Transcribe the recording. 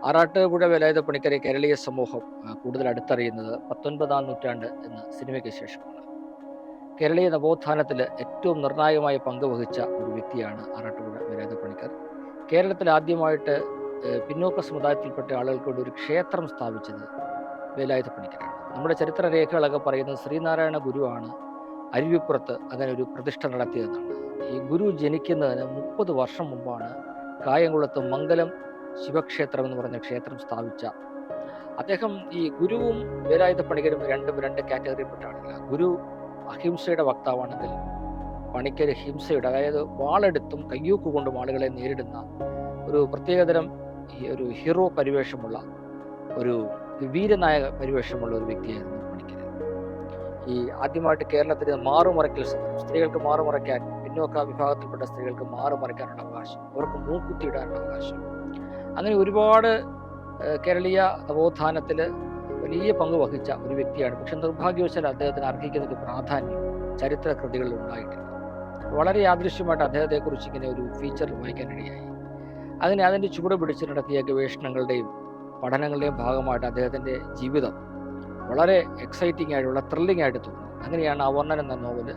ആറാട്ടുപുഴ വേലായുധ പണിക്കരെ കേരളീയ സമൂഹം കൂടുതൽ അടുത്തറിയുന്നത് 19-ാം നൂറ്റാണ്ട് എന്ന സിനിമയ്ക്ക് ശേഷമാണ്. കേരളീയ നവോത്ഥാനത്തിൽ ഏറ്റവും നിർണായകമായ പങ്ക് വഹിച്ച ഒരു വ്യക്തിയാണ് ആറാട്ടുപുഴ വേലായുധ പണിക്കർ. കേരളത്തിൽ ആദ്യമായിട്ട് പിന്നോക്ക സമുദായത്തിൽപ്പെട്ട ആളുകൾക്ക് വേണ്ടി ഒരു ക്ഷേത്രം സ്ഥാപിച്ചത് വേലായുധ പണിക്കരാണ്. നമ്മുടെ ചരിത്ര രേഖകളൊക്കെ പറയുന്നത് ശ്രീനാരായണ ഗുരുവാണ് അരുവിപ്പുറത്ത് അങ്ങനെ ഒരു പ്രതിഷ്ഠ നടത്തിയതെന്നാണ്. ഈ ഗുരു ജനിക്കുന്നതിന് 30 വർഷം മുമ്പാണ് കായംകുളത്ത് മംഗലം ശിവക്ഷേത്രം എന്ന് പറഞ്ഞ ക്ഷേത്രം സ്ഥാപിച്ച അദ്ദേഹം. ഈ ഗുരുവും വേലായുധ പണിക്കരും രണ്ട് കാറ്റഗറിയിൽപ്പെട്ട ആളുകളാണ്. ഗുരു അഹിംസയുടെ വക്താവാണെങ്കിൽ പണിക്കർ ഹിംസയുടെ, അതായത് വാളെടുത്തും കയ്യൂക്ക് കൊണ്ടും ആളുകളെ നേരിടുന്ന ഒരു പ്രത്യേകതരം ഒരു ഹീറോ പരിവേഷമുള്ള ഒരു വീരനായക പരിവേഷമുള്ള ഒരു വ്യക്തിയായിരുന്നു പണിക്കർ. ഈ ആദ്യമായിട്ട് കേരളത്തിൽ മാറുമറയ്ക്കൽ സമരം, സ്ത്രീകൾക്ക് മാറുമറയ്ക്കാൻ, പിന്നോക്ക വിഭാഗത്തിൽപ്പെട്ട സ്ത്രീകൾക്ക് മാറുമറയ്ക്കാനുള്ള അവകാശം, അവർക്ക് മൂക്കുത്തിയിടാനുള്ള അവകാശം, അങ്ങനെ ഒരുപാട് കേരളീയ നവോത്ഥാനത്തിൽ വലിയ പങ്ക് വഹിച്ച ഒരു വ്യക്തിയാണ്. പക്ഷെ നിർഭാഗ്യവശാൽ അദ്ദേഹത്തിന് അർഹിക്കുന്ന ഒരു പ്രാധാന്യം ചരിത്ര കൃതികളിൽ ഉണ്ടായിട്ടില്ല. വളരെ യാദൃശ്യമായിട്ട് അദ്ദേഹത്തെക്കുറിച്ച് ഇങ്ങനെ ഒരു ഫീച്ചർ വായിക്കാനിടയായി. അങ്ങനെ അതിൻ്റെ ചുവട് പിടിച്ച് നടത്തിയ ഗവേഷണങ്ങളുടെയും പഠനങ്ങളുടെയും ഭാഗമായിട്ട് അദ്ദേഹത്തിൻ്റെ ജീവിതം വളരെ എക്സൈറ്റിംഗ് ആയിട്ടുള്ള ത്രില്ലിംഗ് ആയിട്ട് തോന്നി. അങ്ങനെയാണ് അവർണ്ണൻ എന്ന നോവൽ